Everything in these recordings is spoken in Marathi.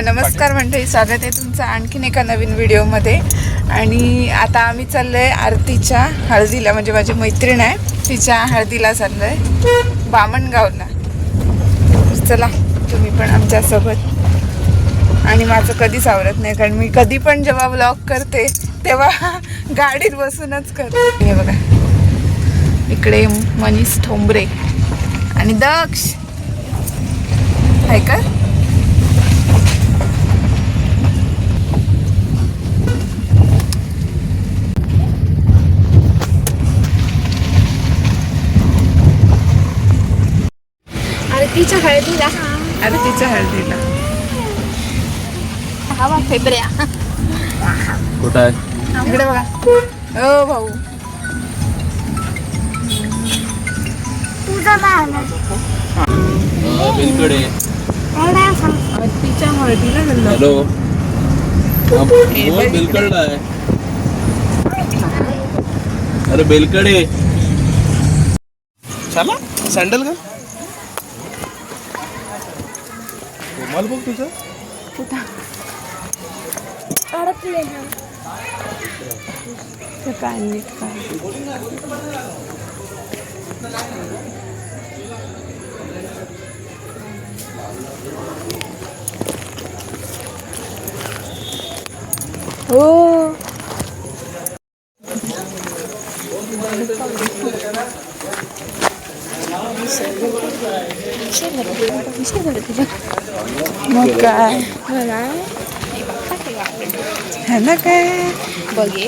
नमस्कार मंडळी, स्वागत आहे तुमचं आणखीन एका नवीन व्हिडिओमध्ये. आणि आता आम्ही चाललो आहे आरतीच्या हळदीला, म्हणजे माझी मैत्रीण आहे तिच्या हळदीला चाललो आहे बामणगावला. चला तुम्ही पण आमच्यासोबत. आणि माझं कधीच आवडत नाही, कारण मी कधी पण जेव्हा व्लॉग करते तेव्हा गाडीत बसूनच करते. हे बघा, इकडे मनीष ठोंबरे आणि दक्ष आहे का. आरतीच्या हळदीला. आरतीच्या हळदीला हवा फेब्र्या कुठं आहे? इकडे बघा. ओ भाऊ, बेलकडे. आरतीच्या हळदीला गेलो. हॅलो, बेलकडला आहे. अरे बेलकडे चला. सँडल का कोमाल बघ तुझं काय नीट काय. हो मग काय है ना काय. बघे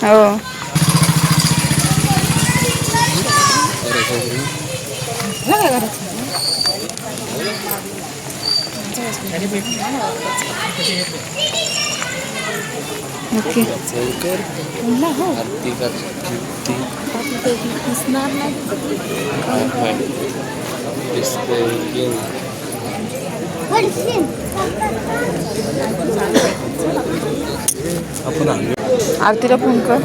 हो ओके. आरती आपण आरतीला फोन कर.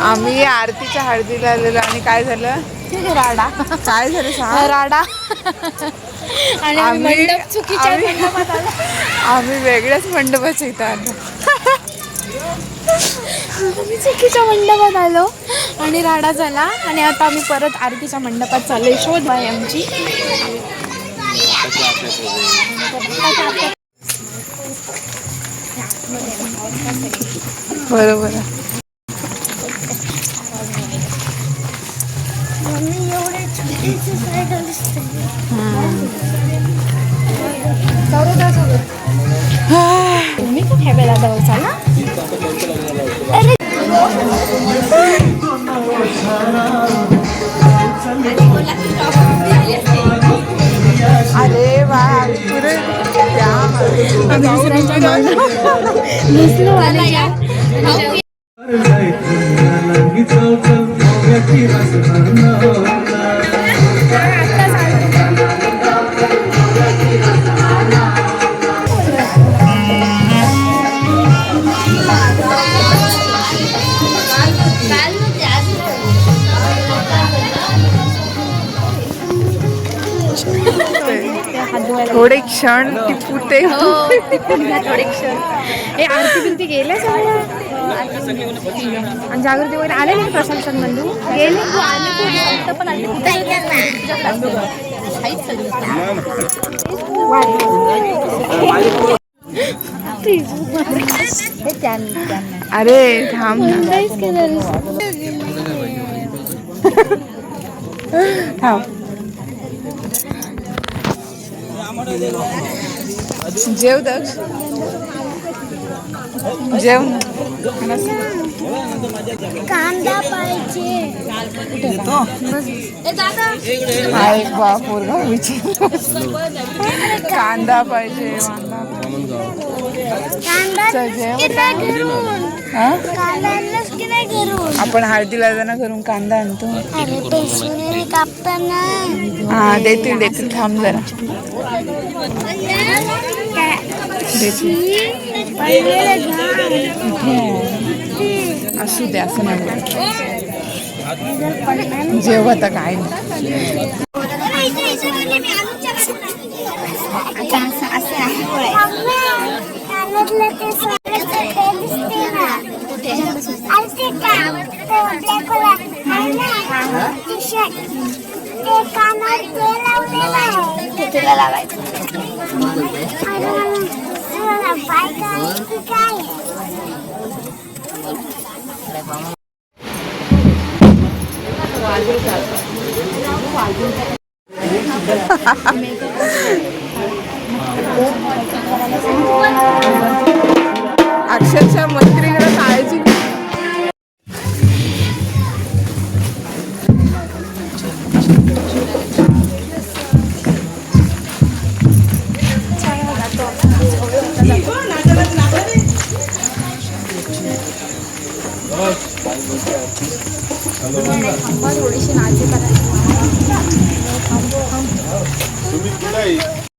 आम्ही आरतीच्या हळदीला आलेलो आणि काय झालं. राडा काय झालं सांग. राडा आणि आम्ही वेगळ्याच मंडपाच्या इथं आलो. आम्ही चुकीच्या मंडपात आलो आणि राडा झाला. आणि आता आम्ही परत आरतीच्या मंडपात चाललोय. शोध आहे आमची. बरोबर. तुम्ही का ठेवायला जाऊ चाला. अरे वा, थोडे क्षण टिपूते. थोडे क्षण हे आरती बिरती गेले सगळ्या. आणि जागृती वगैरे आले नाही. प्रशासन बंधू गेले पण अरे थांब थांब. जेव दक्ष, जेव. कांदा पाहिजे. हा एक पोरगा विचार. कांदा पाहिजे. आपण हळदीला जाणं घरून कांदा आणतो. हा देतील देतील. थांब जरा देतील. असू दे, असं नाही. जेव्हा तर काय नाही. अक्षरशः मैत्रिणीला काळजी थोडीशी नाची करायची. तुम्ही कुठे आहे?